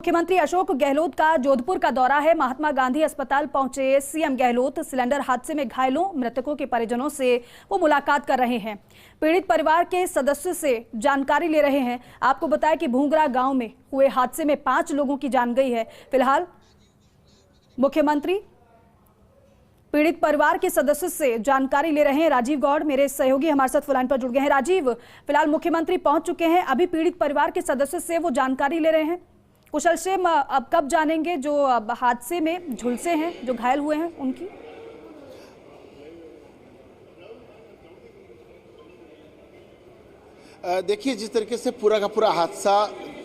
मुख्यमंत्री अशोक गहलोत का जोधपुर का दौरा है। महात्मा गांधी अस्पताल पहुंचे सीएम गहलोत सिलेंडर हादसे में घायलों मृतकों के परिजनों से वो मुलाकात कर रहे हैं। पीड़ित परिवार के सदस्यों से जानकारी ले रहे हैं। आपको बताया कि भूंगरा गांव में हुए हादसे में 5 लोगों की जान गई है। फिलहाल मुख्यमंत्री पीड़ित परिवार के सदस्यों से जानकारी ले रहे हैं। राजीव गौड़ मेरे सहयोगी हमारे साथ फोन लाइन पर जुड़ गए हैं। राजीव, फिलहाल मुख्यमंत्री पहुंच चुके हैं, अभी पीड़ित परिवार के सदस्यों से वो जानकारी ले रहे हैं। कुशल से अब कब जानेंगे जो हादसे में झुलसे हैं, जो घायल हुए हैं उनकी? देखिए, जिस तरीके से पूरा का पूरा हादसा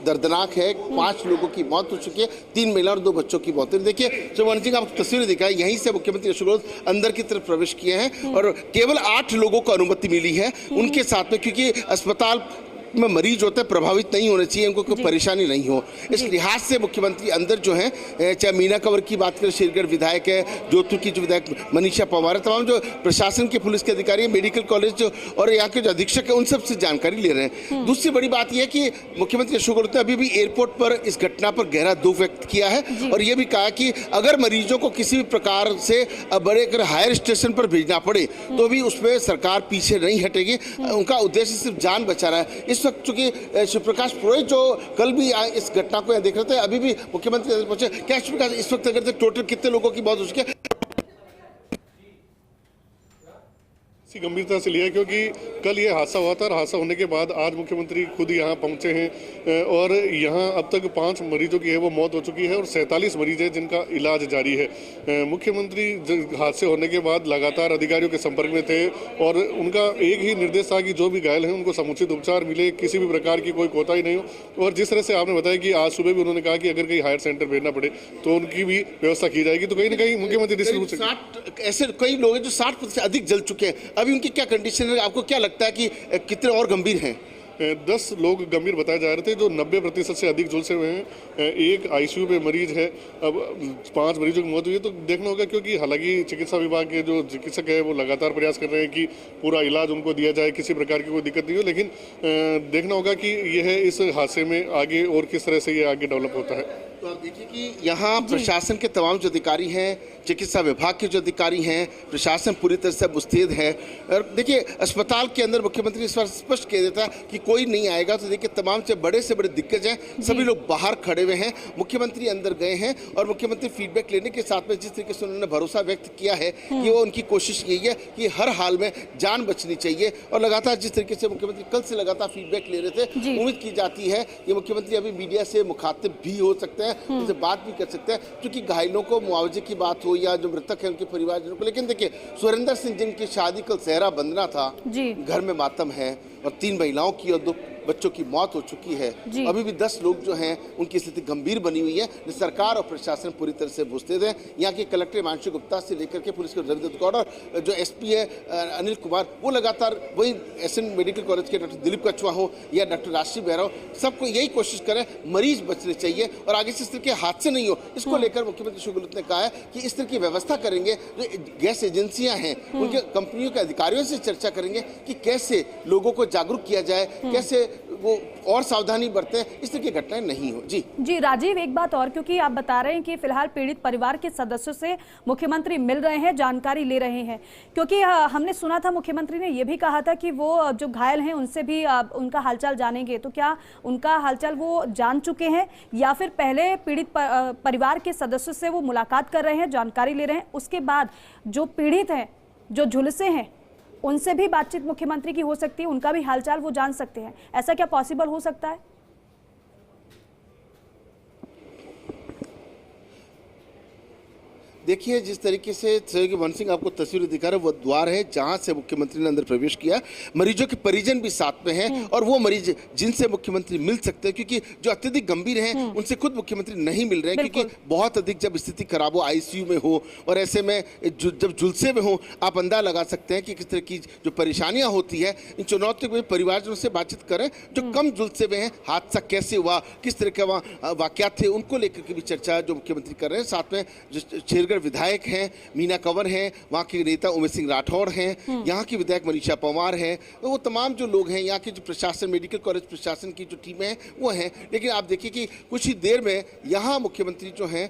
दर्दनाक है। 5 लोगों की मौत हो चुकी है, 3 महिला और 2 बच्चों की मौत है। देखिए, जो वन सिंह आपको तस्वीरें दिखाई, यहीं से मुख्यमंत्री अशोक गहलोत अंदर की तरफ प्रवेश किए हैं और केवल 8 लोगों को अनुमति मिली है उनके साथ में, क्योंकि अस्पताल में मरीज होते हैं प्रभावित नहीं होने चाहिए, उनको कोई परेशानी नहीं हो। इस लिहाज से मुख्यमंत्री अंदर जो है, चाहे मीना कंवर की बात करें, शेरगढ़ विधायक है, जोधपुर की जो विधायक मनीषा पवार है, तमाम जो प्रशासन के पुलिस के अधिकारी, मेडिकल कॉलेज और यहाँ के जो अधीक्षक है, उन सब से जानकारी ले रहे हैं। दूसरी बड़ी बात यह है कि मुख्यमंत्री अशोक गहलोत ने अभी भी एयरपोर्ट पर इस घटना पर गहरा दुख व्यक्त किया है और यह भी कहा कि अगर मरीजों को किसी भी प्रकार से बड़े अगर हायर स्टेशन पर भेजना पड़े तो भी उसमें सरकार पीछे नहीं हटेगी। उनका उद्देश्य सिर्फ जान बचाना है। इस वक्त चूंकि शिवप्रकाश पुरोहित जो कल भी इस घटना को देख रहे थे, अभी भी मुख्यमंत्री पहुंचे। क्या शिवप्रकाश, इस वक्त अगर टोटल कितने लोगों की मौत हो चुकी है? गंभीरता से लिया, क्योंकि कल ये हादसा हुआ था और हादसा होने के बाद आज मुख्यमंत्री खुद यहाँ पहुँचे हैं और यहाँ अब तक 5 मरीजों की है वो मौत हो चुकी है और 47 मरीज हैं जिनका इलाज जारी है। मुख्यमंत्री हादसे होने के बाद लगातार अधिकारियों के संपर्क में थे और उनका एक ही निर्देश था कि जो भी घायल हैं उनको समुचित उपचार मिले, किसी भी प्रकार की कोई कोताही नहीं हो। और जिस तरह से आपने बताया कि आज सुबह भी उन्होंने कहा कि अगर कहीं हायर सेंटर भेजना पड़े तो उनकी भी व्यवस्था की जाएगी। तो कहीं ना कहीं मुख्यमंत्री ऐसे कई लोग हैं जो 60% से अधिक जल चुके हैं, अभी उनकी क्या कंडीशन है? आपको क्या लगता है कि कितने और गंभीर हैं? 10 लोग गंभीर बताए जा रहे थे, जो 90% से अधिक झुलसे हुए हैं। एक आईसीयू में मरीज है। अब 5 मरीजों की मौत हुई है, तो देखना होगा, क्योंकि हालांकि चिकित्सा विभाग के जो चिकित्सक है वो लगातार प्रयास कर रहे हैं कि पूरा इलाज उनको दिया जाए, किसी प्रकार की कोई दिक्कत नहीं हो। लेकिन देखना होगा कि यह इस हादसे में आगे और किस तरह से ये आगे डेवलप होता है। तो आप देखिए कि यहाँ प्रशासन के तमाम जो अधिकारी हैं, चिकित्सा विभाग के जो अधिकारी हैं, प्रशासन पूरी तरह से मुस्तैद है। और देखिए, अस्पताल के अंदर मुख्यमंत्री इस बार स्पष्ट कह देता है कि कोई नहीं आएगा। तो देखिए, तमाम से बड़े दिग्गज हैं, सभी लोग बाहर खड़े हुए हैं। मुख्यमंत्री अंदर गए हैं और मुख्यमंत्री फीडबैक लेने के साथ में जिस तरीके से उन्होंने भरोसा व्यक्त किया है कि वो उनकी कोशिश यही है कि हर हाल में जान बचनी चाहिए। और लगातार जिस तरीके से मुख्यमंत्री कल से लगातार फीडबैक ले रहे थे, उम्मीद की जाती है कि मुख्यमंत्री अभी मीडिया से मुखातिब भी हो सकते हैं, उनसे बात भी कर सकते हैं, क्योंकि घायलों को मुआवजे की बात हो या जो मृतक है उनके परिवारजनों को। लेकिन देखिए, सुरेंद्र सिंह जिनकी शादी कल सेहरा बंधना था, घर में मातम है और 3 महिलाओं की और 2 बच्चों की मौत हो चुकी है। अभी भी 10 लोग जो हैं उनकी स्थिति गंभीर बनी हुई है। सरकार और प्रशासन पूरी तरह से मुस्तैद है। यहाँ के कलेक्टर हिमांशु गुप्ता से लेकर के पुलिस के रविदत्त गौड़ और जो एसपी है अनिल कुमार, वो लगातार वही एसएन मेडिकल कॉलेज के डॉक्टर दिलीप कछुआ हो या डॉक्टर राशि बेहरा हो, सबको यही कोशिश करें मरीज बचने चाहिए और आगे से इस तरह के हादसे नहीं हो। इसको लेकर मुख्यमंत्री अशोक गहलोत ने कहा है कि इस तरह की व्यवस्था करेंगे। जो गैस एजेंसियां हैं उनके कंपनियों के अधिकारियों से चर्चा करेंगे कि कैसे लोगों को जागरूक किया जाए, कैसे वो और सावधानी बरतें, इस तरह की घटनाएं नहीं हो। जी राजीव, एक बात और, क्योंकि आप बता रहे हैं कि फिलहाल पीड़ित परिवार के सदस्यों से मुख्यमंत्री मिल रहे हैं, जानकारी ले रहे हैं, क्योंकि हमने सुना था मुख्यमंत्री ने यह भी कहा था कि वो जो घायल हैं उनसे भी उनका हालचाल जानेंगे। तो क्या उनका हालचाल वो जान चुके हैं या फिर पहले पीड़ित परिवार के सदस्यों से वो मुलाकात कर रहे हैं, जानकारी ले रहे हैं, उसके बाद जो पीड़ित हैं, जो झुलसे हैं, उनसे भी बातचीत मुख्यमंत्री की हो सकती है, उनका भी हालचाल वो जान सकते हैं? ऐसा क्या पॉसिबल हो सकता है? देखिए, जिस तरीके से सहयोगी वन सिंह आपको तस्वीर दिखा रहे हैं, वो द्वार है जहां से मुख्यमंत्री ने अंदर प्रवेश किया। मरीजों के परिजन भी साथ में हैं और वो मरीज जिनसे मुख्यमंत्री मिल सकते हैं, क्योंकि जो अत्यधिक गंभीर हैं उनसे खुद मुख्यमंत्री नहीं मिल रहे हैं, क्योंकि बहुत अधिक जब स्थिति खराब हो, आईसीयू में हो और ऐसे में जब झुलसे में हो, आप अंदाजा लगा सकते हैं कि किस तरह की जो परेशानियां होती है। इन चुनौतियों में परिवारजनों से बातचीत करें जो कम झुलसे में हैं, हादसा कैसे हुआ, किस तरह के वहाँ वाकयात थे, उनको लेकर के भी चर्चा जो मुख्यमंत्री कर रहे हैं। साथ में जो शेरगढ़ शेरगढ़ विधायक हैं मीना कंवर हैं, वहाँ के नेता उमेश सिंह राठौड़ हैं, यहाँ की विधायक मनीषा पंवार हैं, तो वो तमाम जो लोग हैं, यहाँ के जो प्रशासन, मेडिकल कॉलेज प्रशासन की जो टीमें हैं वो हैं। लेकिन आप देखिए कि कुछ ही देर में यहाँ मुख्यमंत्री जो हैं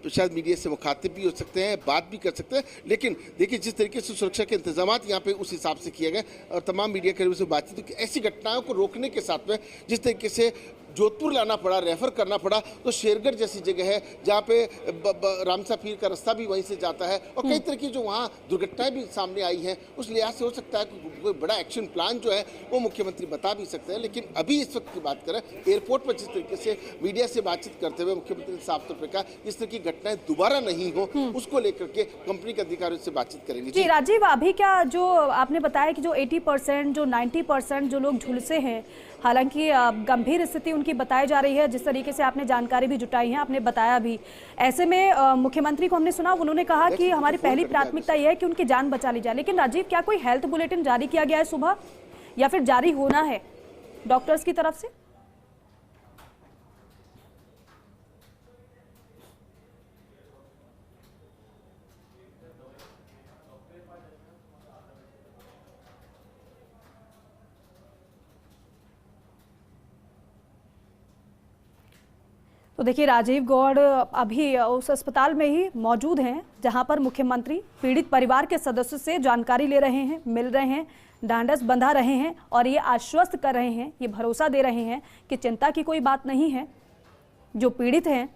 शायद मीडिया से मुखातिब भी हो सकते हैं, बात भी कर सकते हैं। लेकिन देखिए जिस तरीके से सुरक्षा के इंतजाम यहाँ पे उस हिसाब से किए गए और तमाम मीडिया कर्मियों से बातचीत, तो ऐसी घटनाओं को रोकने के साथ में जिस तरीके से जोधपुर लाना पड़ा, रेफर करना पड़ा, तो शेरगढ़ जैसी जगह है जहाँ पे रामसा पीर का रास्ता भी वहीं से जाता है और कई तरह की जो वहाँ दुर्घटनाएं भी सामने आई हैं, उस लिहाज से हो सकता है कि कोई बड़ा एक्शन प्लान जो है वो मुख्यमंत्री बता भी सकते हैं। लेकिन अभी इस वक्त की बात करें, एयरपोर्ट पर जिस तरीके से मीडिया से बातचीत करते हुए मुख्यमंत्री ने साफ तौर पर कहा इस तरह की घटनाएं दोबारा नहीं हो, उसको लेकर के कंपनी के अधिकारियों से बातचीत करेंगे। जी राजीव, अभी क्या जो आपने बताया कि जो 80% जो 90% जो लोग झुलसे हैं, हालांकि गंभीर स्थिति उनकी बताई जा रही है, जिस तरीके से आपने जानकारी भी जुटाई है, आपने बताया भी। ऐसे में मुख्यमंत्री को हमने सुना, उन्होंने कहा कि हमारी पहली प्राथमिकता यह है कि उनकी जान बचा ली जाए। लेकिन राजीव, क्या कोई हेल्थ बुलेटिन जारी किया गया है सुबह या फिर जारी होना है डॉक्टर्स की तरफ से? तो देखिए, राजीव गौड़ अभी उस अस्पताल में ही मौजूद हैं जहां पर मुख्यमंत्री पीड़ित परिवार के सदस्यों से जानकारी ले रहे हैं, मिल रहे हैं, ढांढस बंधा रहे हैं और ये आश्वस्त कर रहे हैं, ये भरोसा दे रहे हैं कि चिंता की कोई बात नहीं है। जो पीड़ित हैं,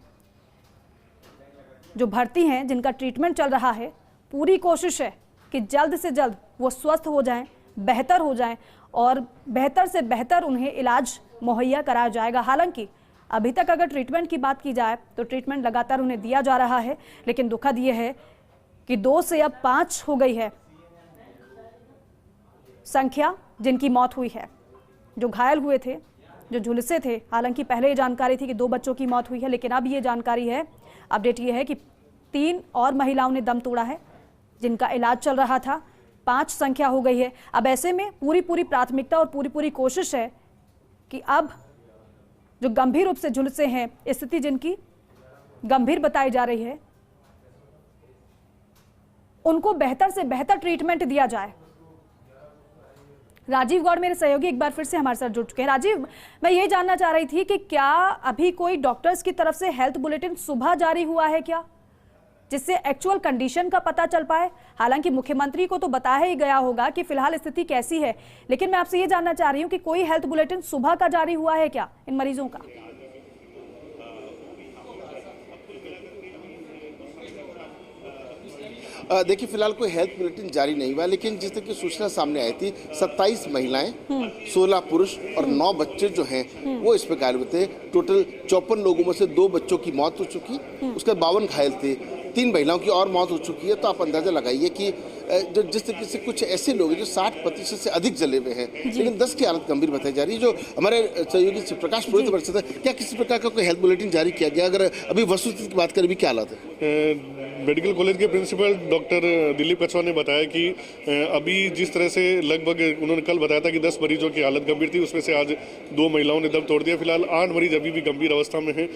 जो भर्ती हैं, जिनका ट्रीटमेंट चल रहा है, पूरी कोशिश है कि जल्द से जल्द वो स्वस्थ हो जाएं, बेहतर हो जाएं और बेहतर से बेहतर उन्हें इलाज मुहैया कराया जाएगा। हालांकि अभी तक अगर ट्रीटमेंट की बात की जाए तो ट्रीटमेंट लगातार उन्हें दिया जा रहा है, लेकिन दुखद ये है कि 2 से अब 5 हो गई है संख्या जिनकी मौत हुई है, जो घायल हुए थे, जो झुलसे थे। हालांकि पहले ये जानकारी थी कि 2 बच्चों की मौत हुई है, लेकिन अब ये जानकारी है, अपडेट ये है कि 3 और महिलाओं ने दम तोड़ा है जिनका इलाज चल रहा था। 5 संख्या हो गई है। अब ऐसे में पूरी प्राथमिकता और पूरी कोशिश है कि अब जो गंभीर रूप से झुलसे हैं, स्थिति जिनकी गंभीर बताई जा रही है, उनको बेहतर से बेहतर ट्रीटमेंट दिया जाए। राजीव गौड़ मेरे सहयोगी एक बार फिर से हमारे साथ जुड़ चुके हैं। राजीव, मैं ये जानना चाह रही थी कि क्या अभी कोई डॉक्टर्स की तरफ से हेल्थ बुलेटिन सुबह जारी हुआ है क्या, जिससे एक्चुअल कंडीशन का पता चल पाए? हालांकि मुख्यमंत्री को तो बताया ही गया होगा कि फिलहाल स्थिति कैसी है, लेकिन मैं आपसे ये जानना चाह रही हूँ कि कोई हेल्थ बुलेटिन सुबह का जारी हुआ है क्या इन मरीजों का? देखिए फिलहाल कोई हेल्थ बुलेटिन जारी नहीं हुआ, लेकिन जिस तरह की सूचना सामने आई थी 27 महिलाएं, 16 पुरुष और 9 बच्चे जो हैं वो इसमें घायल हुए थे। टोटल 54 लोगों में से 2 बच्चों की मौत हो चुकी, उसके बाद 52 घायल थे, 3 महिलाओं की और मौत हो चुकी है। तो आप अंदाजा लगाइए कि जो जिस तरीके से कुछ ऐसे लोग हैं जो 60% से अधिक जले हुए हैं, लेकिन 10 की हालत गंभीर बताई जा रही है। जो हमारे सहयोगी प्रकाश पुरोहित वर्षा था, क्या किसी प्रकार का कोई हेल्थ बुलेटिन जारी किया गया? अगर अभी वस्तुस्थिति की बात करें, भी क्या हालत है? मेडिकल कॉलेज के प्रिंसिपल डॉक्टर दिलीप कछवा ने बताया कि अभी जिस तरह से लगभग उन्होंने कल बताया था कि 10 मरीजों की हालत गंभीर थी, उसमें से आज 2 महिलाओं ने दम तोड़ दिया। फिलहाल 8 मरीज अभी भी गंभीर अवस्था में हैं।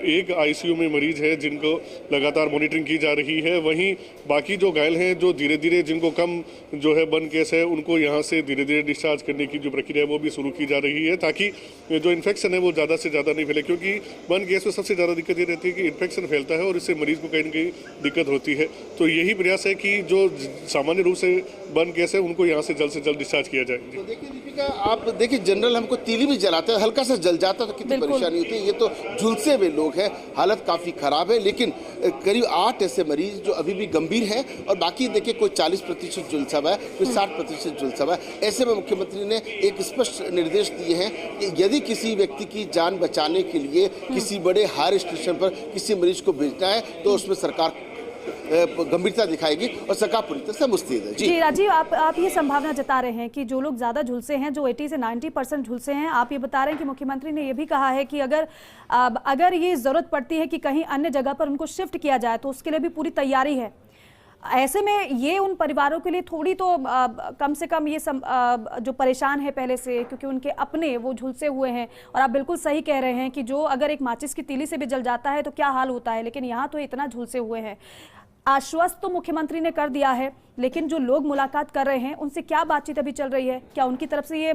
एक आईसीयू में मरीज है जिनको लगातार मॉनिटरिंग की जा रही है। वहीं बाकी जो घायल हैं, जो धीरे धीरे जिनको कम जो है बर्न केस है, उनको यहाँ से धीरे धीरे डिस्चार्ज करने की जो प्रक्रिया है वो भी शुरू की जा रही है, ताकि जो इन्फेक्शन है वो ज़्यादा से ज़्यादा नहीं फैले। क्योंकि बर्न केस में सबसे ज़्यादा दिक्कत ये रहती है कि इन्फेक्शन फैलता है और इससे मरीज को कहीं ना कहीं दिक्कत होती है। तो यही प्रयास है कि जो सामान्य रूप से बर्न केस है उनको यहाँ से जल्द डिस्चार्ज किया जाए। तो देखिए दीपिका, आप देखिए जनरल हमको तीली भी जलाते हैं, हल्का सा जल जाता तो कितनी परेशानी होती है। ये तो झुलसे हुए लोग हैं, हालत काफ़ी ख़राब है। लेकिन करीब 8 ऐसे मरीज जो अभी भी गंभीर हैं और बाकी देखिए कोई 40% झुलसा हुआ है, कोई 60% झुलसा हुआ है। ऐसे में मुख्यमंत्री ने एक स्पष्ट निर्देश दिए हैं कि यदि किसी व्यक्ति की जान बचाने के लिए किसी बड़े हाई स्टेशन पर किसी मरीज को भेजना है तो उसमें सरकार गंभीरता दिखाएगी और सरकार पूरी तरह से मुस्तैद है। जी राजीव, आप ये संभावना जता रहे हैं कि जो लोग ज्यादा झुलसे हैं, जो 80 से 90% झुलसे हैं, आप ये बता रहे हैं कि मुख्यमंत्री ने ये भी कहा है कि अगर ये जरूरत पड़ती है कि कहीं अन्य जगह पर उनको शिफ्ट किया जाए तो उसके लिए भी पूरी तैयारी है। ऐसे में ये उन परिवारों के लिए थोड़ी तो कम से कम ये जो परेशान है पहले से, क्योंकि उनके अपने वो झुलसे हुए हैं। और आप बिल्कुल सही कह रहे हैं कि जो अगर एक माचिस की तीली से भी जल जाता है तो क्या हाल होता है, लेकिन यहाँ तो इतना झुलसे हुए हैं। आश्वस्त तो मुख्यमंत्री ने कर दिया है, लेकिन जो लोग मुलाकात कर रहे हैं उनसे क्या बातचीत अभी चल रही है? क्या उनकी तरफ से ये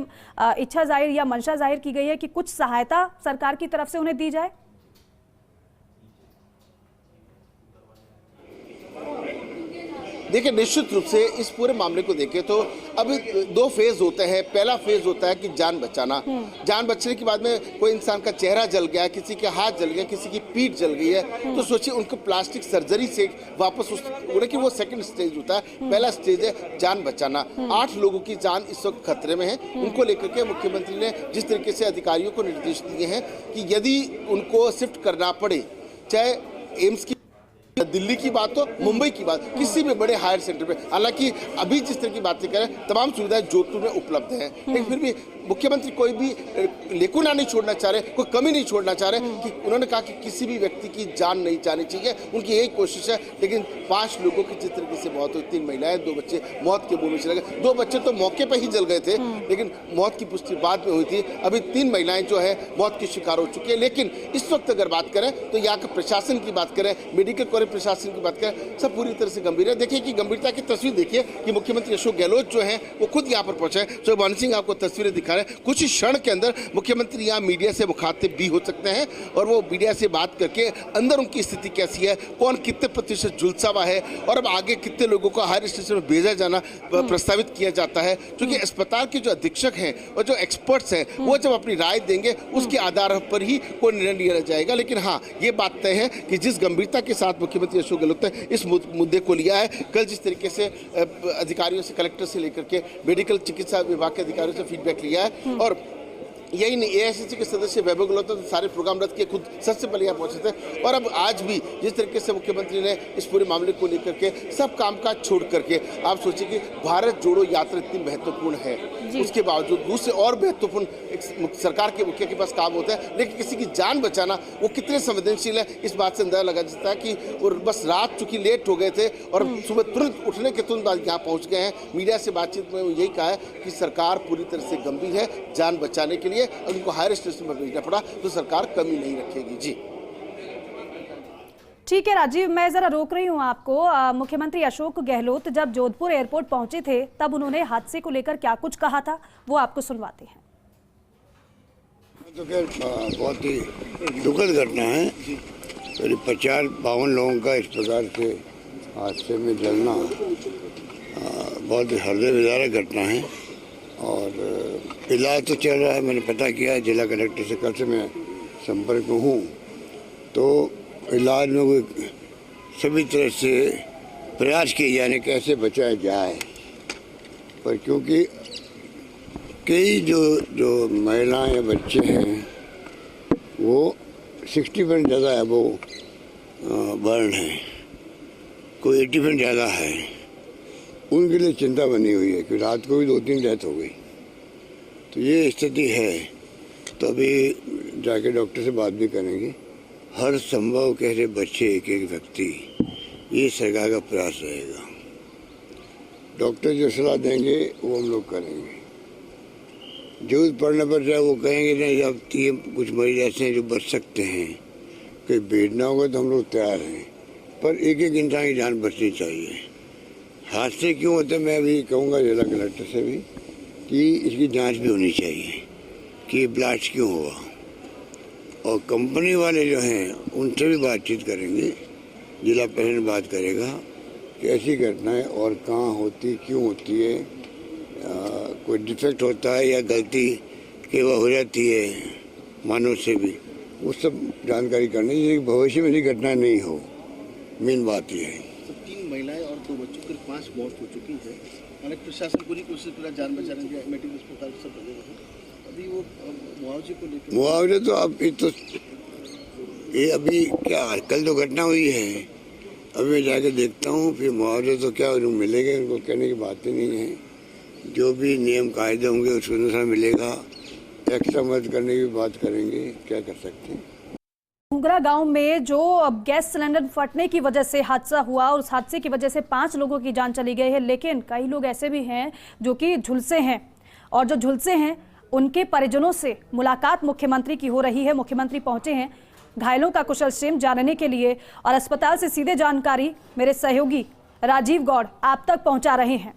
इच्छा जाहिर या मंशा जाहिर की गई है कि कुछ सहायता सरकार की तरफ से उन्हें दी जाए? देखिए, निश्चित रूप से इस पूरे मामले को देखें तो अभी दो फेज होते हैं। पहला फेज होता है कि जान बचाना। जान बचने के बाद में कोई इंसान का चेहरा जल गया, किसी के हाथ जल गया, किसी की पीठ जल गई है, तो सोचिए उनको प्लास्टिक सर्जरी से वापस कि वो सेकंड स्टेज होता है। पहला स्टेज है जान बचाना। 8 लोगों की जान इस वक्त खतरे में है। उनको लेकर के मुख्यमंत्री ने जिस तरीके से अधिकारियों को निर्देश दिए हैं कि यदि उनको शिफ्ट करना पड़े, चाहे एम्स की दिल्ली की बात हो, मुंबई की बात, किसी भी बड़े हायर सेंटर पे, हालांकि अभी जिस तरह की बातें करें तमाम सुविधाएं जोधपुर में उपलब्ध हैं, लेकिन फिर भी मुख्यमंत्री कोई भी लेकुना नहीं छोड़ना चाह रहे, कोई कमी नहीं छोड़ना चाह रहे कि उन्होंने कहा कि किसी भी व्यक्ति की जान नहीं जानी चाहिए। उनकी यही कोशिश है। लेकिन 5 लोगों की जिस तरीके से मौत हुई, 3 महिलाएं, 2 बच्चे मौत के मुंह में चले गए। 2 बच्चे तो मौके पर ही जल गए थे, लेकिन मौत की पुष्टि बाद में हुई थी। अभी 3 महिलाएं जो है मौत की शिकार हो चुकी है। लेकिन इस वक्त अगर बात करें तो यहाँ के प्रशासन की बात करें, मेडिकल कॉलेज प्रशासन की बात करें, सब पूरी तरह से गंभीर है। देखिए कि गंभीरता की तस्वीर देखिए कि मुख्यमंत्री अशोक गहलोत जो है वो खुद यहाँ पर पहुंचे हैं। तो मान सिंह आपको तस्वीरें दिखा रहे हैं। कुछ ही क्षण के अंदर मुख्यमंत्री यहाँ मीडिया से मुखातिब भी हो सकते हैं और वो मीडिया से बात करके अंदर उनकी स्थिति कैसी है, कौन कितने प्रतिशत झुलसा हुआ है और अब आगे कितने लोगों को हायर स्टेशन में भेजा जाना प्रस्तावित किया जाता है। क्योंकि अस्पताल के जो अधीक्षक हैं और जो एक्सपर्ट्स हैं वो जब अपनी राय देंगे उसके आधार पर ही कोई निर्णय लिया जाएगा। लेकिन हाँ, ये बात तय है कि जिस गंभीरता के साथ मुख्यमंत्री अशोक गहलोत ने इस मुद्दे को लिया है, कल जिस तरीके से अधिकारियों से, कलेक्टर से लेकर के मेडिकल चिकित्सा विभाग के अधिकारियों से फीडबैक लिया है और यही नहीं, एआईसीसी के सदस्य वैभव गहलोत तो सारे प्रोग्राम रद्द किए, खुद सबसे पहले यहाँ पहुंचे थे। और अब आज भी जिस तरीके से मुख्यमंत्री ने इस पूरे मामले को लेकर के सब कामकाज छोड़ करके, आप सोचिए कि भारत जोड़ो यात्रा इतनी महत्वपूर्ण है, उसके बावजूद दूसरे और महत्वपूर्ण सरकार के मुखिया के पास काम होता है, लेकिन किसी की जान बचाना वो कितने संवेदनशील है, इस बात से अंदाजा लगा जाता है कि वो बस रात चूंकि लेट हो गए थे और सुबह तुरंत उठने के तुरंत बाद यहाँ पहुँच गए हैं। मीडिया से बातचीत में यही कहा है कि सरकार पूरी तरह से गंभीर है जान बचाने के लिए। अगर उनको हायर स्टेशन पर भेजना पड़ा तो सरकार कमी नहीं रखेगी। जी ठीक है राजीव, मैं जरा रोक रही हूं आपको। मुख्यमंत्री अशोक गहलोत जब जोधपुर एयरपोर्ट पहुंचे थे तब उन्होंने हादसे को लेकर क्या कुछ कहा था, वो आपको सुनवाते हैं। तो खैर बहुत ही दुखद घटना है। करीब 50-52 लोगों का इस प्रकार से हादसे में जलना बहुत ही हृदय विदारक घटना है और इलाज तो चल रहा है। मैंने पता किया जिला कलेक्टर से, कल से मैं संपर्क में हूँ, तो इलाज में कोई सभी तरह से प्रयास किए जाने कैसे बचाया जाए, पर क्योंकि कई जो महिलाएं या बच्चे हैं वो 60% ज़्यादा है, वो बर्न है, कोई 80% ज़्यादा है, उनके लिए चिंता बनी हुई है कि रात को भी 2-3 डेथ हो गई। तो ये स्थिति है। तो अभी जाके डॉक्टर से बात भी करेंगे। हर संभव कैसे बच्चे एक व्यक्ति, ये सरकार का प्रयास रहेगा। डॉक्टर जो सलाह देंगे वो हम लोग करेंगे। जरूरत पड़ने पर चाहे वो कहेंगे नहीं अब ये कुछ मरीज ऐसे हैं जो बच सकते हैं, कहीं भेजना होगा तो हम लोग तैयार हैं, पर एक इंसान की जान बचनी चाहिए। हादसे क्यों होते मैं भी कहूँगा जिला कलेक्टर से भी कि इसकी जांच भी होनी चाहिए कि ब्लास्ट क्यों हुआ, और कंपनी वाले जो हैं उनसे भी बातचीत करेंगे। जिला प्रशासन बात करेगा कि ऐसी घटनाएं और कहाँ होती, क्यों होती है, कोई डिफेक्ट होता है या गलती के वह हो जाती है मानव से भी, वो सब जानकारी करनी चाहिए। भविष्य में ऐसी घटना नहीं हो, मेन बात ये है। 3 महिलाएं और 2 बच्चों की 5 मौत हो चुकी है। हालांकि प्रशासन पूरी कोशिश पूरा जान बचाने की, मेडिकल अस्पताल सब लगे हुए हैं। अभी वो मुआवजे को लेकर, मुआवजे तो अब ये अभी क्या कल तो घटना हुई है, अभी मैं जाके देखता हूँ, फिर मुआवजे तो क्या मिलेगा, उनको कहने की बात ही नहीं है। जो भी नियम कायदे होंगे उसके अनुसार मिलेगा। एक्स्ट्रा मदद करने की बात करेंगे, क्या कर सकते हैं। घुंगरा गांव में जो गैस सिलेंडर फटने की वजह से हादसा हुआ और उस हादसे की वजह से 5 लोगों की जान चली गई है, लेकिन कई लोग ऐसे भी हैं जो कि झुलसे हैं और जो झुलसे हैं उनके परिजनों से मुलाकात मुख्यमंत्री की हो रही है। मुख्यमंत्री पहुंचे हैं, घायलों का कुशल क्षेम जानने के लिए और अस्पताल से सीधे जानकारी मेरे सहयोगी राजीव गौड़ आप तक पहुंचा रहे हैं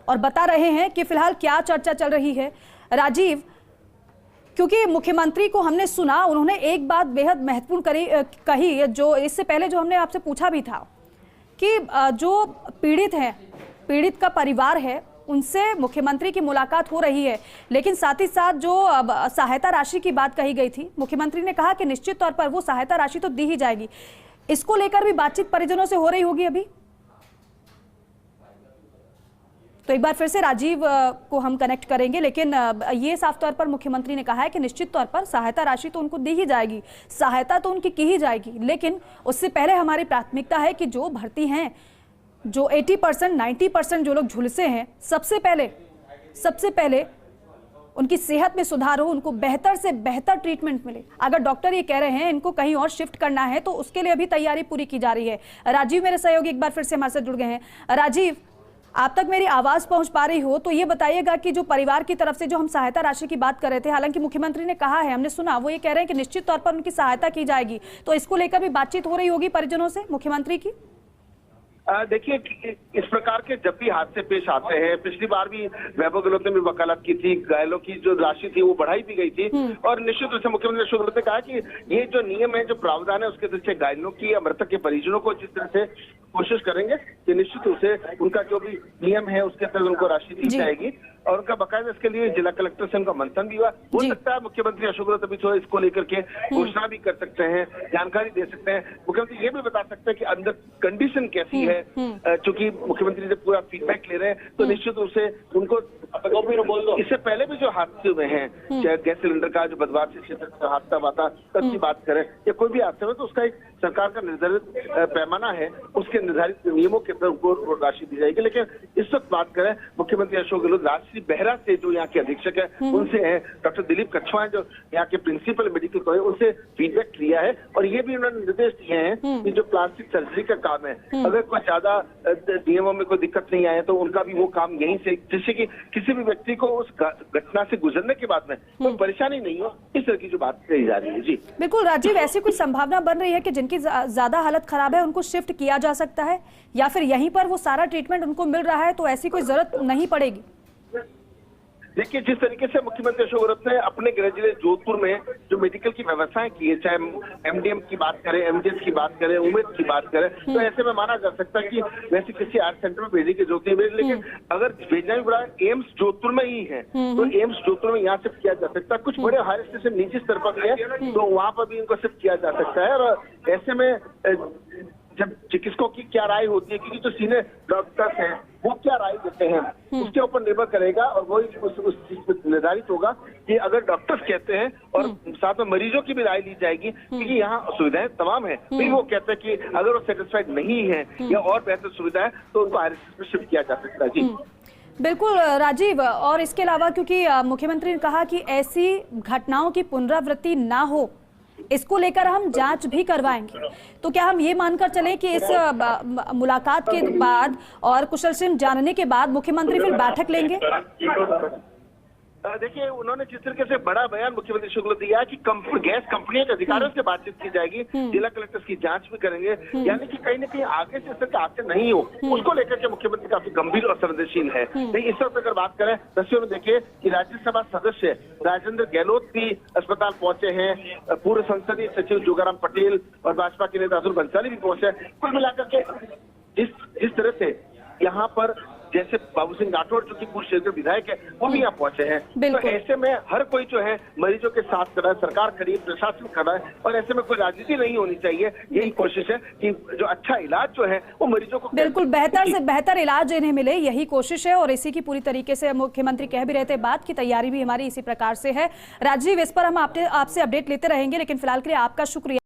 और बता रहे हैं कि फिलहाल क्या चर्चा चल रही है। राजीव, क्योंकि मुख्यमंत्री को हमने सुना, उन्होंने एक बात बेहद महत्वपूर्ण कही, जो इससे पहले जो हमने आपसे पूछा भी था कि जो पीड़ित हैं, पीड़ित का परिवार है, उनसे मुख्यमंत्री की मुलाकात हो रही है, लेकिन साथ ही साथ जो सहायता राशि की बात कही गई थी, मुख्यमंत्री ने कहा कि निश्चित तौर पर वो सहायता राशि तो दी ही जाएगी। इसको लेकर भी बातचीत परिजनों से हो रही होगी अभी। तो एक बार फिर से राजीव को हम कनेक्ट करेंगे, लेकिन ये साफ तौर पर मुख्यमंत्री ने कहा है कि निश्चित तौर पर सहायता राशि तो उनको दी ही जाएगी, सहायता तो उनकी की ही जाएगी, लेकिन उससे पहले हमारी प्राथमिकता है कि जो भर्ती हैं, जो 80% 90% जो लोग झुलसे हैं, सबसे पहले उनकी सेहत में सुधार हो, उनको बेहतर से बेहतर ट्रीटमेंट मिले। अगर डॉक्टर ये कह रहे हैं इनको कहीं और शिफ्ट करना है तो उसके लिए अभी तैयारी पूरी की जा रही है। राजीव मेरे सहयोगी एक बार फिर से हमारे साथ जुड़ गए हैं। राजीव, आप तक मेरी आवाज पहुंच पा रही हो तो ये बताइएगा कि जो परिवार की तरफ से जो हम सहायता राशि की बात कर रहे थे, हालांकि मुख्यमंत्री ने कहा है, हमने सुना, वो ये कह रहे हैं कि निश्चित तौर पर उनकी सहायता की जाएगी, तो इसको लेकर भी बातचीत हो रही होगी परिजनों से मुख्यमंत्री की? देखिए, इस प्रकार के जब भी हादसे पेश आते हैं, पिछली बार भी वैभव गहलोत ने भी वकालत की थी, घायलों की जो राशि थी वो बढ़ाई भी गई थी और निश्चित रूप से मुख्यमंत्री अशोक गहलोत ने कहा कि ये जो नियम है, जो प्रावधान है, उसके दृष्टि घायलों की या मृतक के परिजनों को जिस तरह से कोशिश करेंगे कि निश्चित रूप से उनका जो भी नियम है उसके तहत उनको राशि दी जाएगी और उनका बकायदा इसके लिए जिला कलेक्टर से उनका मंथन भी हुआ। हो सकता है मुख्यमंत्री अशोक गहलोत अभी थोड़ा इसको लेकर के घोषणा भी कर सकते हैं, जानकारी दे सकते हैं। मुख्यमंत्री ये भी बता सकते हैं कि अंदर कंडीशन कैसी है, चूंकि मुख्यमंत्री से पूरा फीडबैक ले रहे हैं तो निश्चित रूप से उनको इससे पहले भी जो हादसे हुए हैं, चाहे गैस सिलेंडर का जो बदमाशी क्षेत्र हादसा हुआ था तब की बात करें या कोई भी हादसा हुआ, तो उसका एक सरकार का निर्धारित पैमाना है, उसके निर्धारित नियमों के तहत उनको राशि दी जाएगी। लेकिन इस वक्त बात करें मुख्यमंत्री अशोक गहलोत राजश्री बेहरा से जो यहाँ के अधीक्षक है उनसे है, डॉक्टर दिलीप कछवा जो यहाँ के प्रिंसिपल मेडिकल कॉलेज, उनसे फीडबैक लिया है और ये भी उन्होंने निर्देश दिए हैं कि जो प्लास्टिक सर्जरी का काम है, अगर कोई ज्यादा नियमों में कोई दिक्कत नहीं आए तो उनका भी वो काम यहीं से, जिससे कि किसी भी व्यक्ति को उस घटना से गुजरने के बाद में कोई परेशानी नहीं हो, इस तरह की जो बात कही जा रही है। जी बिल्कुल राजीव, ऐसी कोई संभावना बन रही है कि जिनकी ज्यादा हालत खराब है उनको शिफ्ट किया जा सकता है या फिर यहीं पर वो सारा ट्रीटमेंट उनको मिल रहा है तो ऐसी कोई जरूरत नहीं पड़ेगी? देखिए, जिस तरीके से मुख्यमंत्री अशोक गहलोत ने अपने गृह जिले जोधपुर में जो मेडिकल की व्यवस्थाएं की है, चाहे एमडीएम की बात करें, एमडीएस की बात करें, उमेद की बात करें, तो ऐसे में माना जा सकता है कि वैसे किसी आर्ट सेंटर में भेजने की जरूरत नहीं है, लेकिन अगर भेजना भी पड़ा एम्स जोधपुर में ही है तो एम्स जोधपुर में यहाँ शिफ्ट किया जा सकता है। कुछ बड़े हायर स्टेशन निजी स्तर पर भी है तो वहां पर भी इनको शिफ्ट किया जा सकता है और ऐसे में जब चिकित्सकों की क्या राय होती है, क्योंकि जो सीनियर डॉक्टर्स हैं वो क्या राय देते हैं उसके ऊपर निर्भर करेगा और वही उस चीज पर निर्धारित होगा कि अगर डॉक्टर्स कहते हैं और साथ में मरीजों की भी राय ली जाएगी क्योंकि यहाँ सुविधाएं तमाम है, फिर वो कहते हैं कि अगर वो सेटिस्फाइड नहीं है या और बेहतर सुविधा है तो उनको हायर में शिफ्ट किया जा सकता है। जी बिल्कुल राजीव, और इसके अलावा क्योंकि मुख्यमंत्री ने कहा कि ऐसी घटनाओं की पुनरावृत्ति ना हो, इसको लेकर हम जांच भी करवाएंगे, तो क्या हम ये मानकर चलें कि इस मुलाकात के बाद और कुशल क्षेम जानने के बाद मुख्यमंत्री फिर बैठक लेंगे? देखिए, उन्होंने जिस तरीके से बड़ा बयान मुख्यमंत्री अशोक गहलोत दिया कि गैस कंपनियों के अधिकारियों से बातचीत की जाएगी, जिला कलेक्टर्स की जांच भी करेंगे, यानी कि कहीं ना कहीं आगे से इस तरह के हादसे नहीं हो, उसको लेकर के मुख्यमंत्री काफी गंभीर और संवेदनशील है। लेकिन इस वक्त अगर बात करें, तस्वीर में देखिए कि राज्यसभा सदस्य राजेंद्र गहलोत भी अस्पताल पहुंचे हैं, पूर्व संसदीय सचिव जोगाराम पटेल और भाजपा के नेता अतुल बंसाली भी पहुंचे। कुल मिलाकर के जिस तरह से यहाँ पर जैसे बाबू सिंह राठौर जो कि पूर्व क्षेत्र विधायक है वो भी यहाँ पहुंचे हैं, तो ऐसे में हर कोई जो है मरीजों के साथ खड़ा है, सरकार खड़ी है, प्रशासन खड़ा है और ऐसे में कोई राजनीति नहीं होनी चाहिए। यही कोशिश है कि जो अच्छा इलाज जो है वो मरीजों को बिल्कुल बेहतर से बेहतर इलाज इन्हें मिले, यही कोशिश है और इसी की पूरी तरीके से मुख्यमंत्री कह भी रहे थे, बात की तैयारी भी हमारी इसी प्रकार से है। राजीव, इस पर हम आपसे अपडेट लेते रहेंगे, लेकिन फिलहाल के लिए आपका शुक्रिया।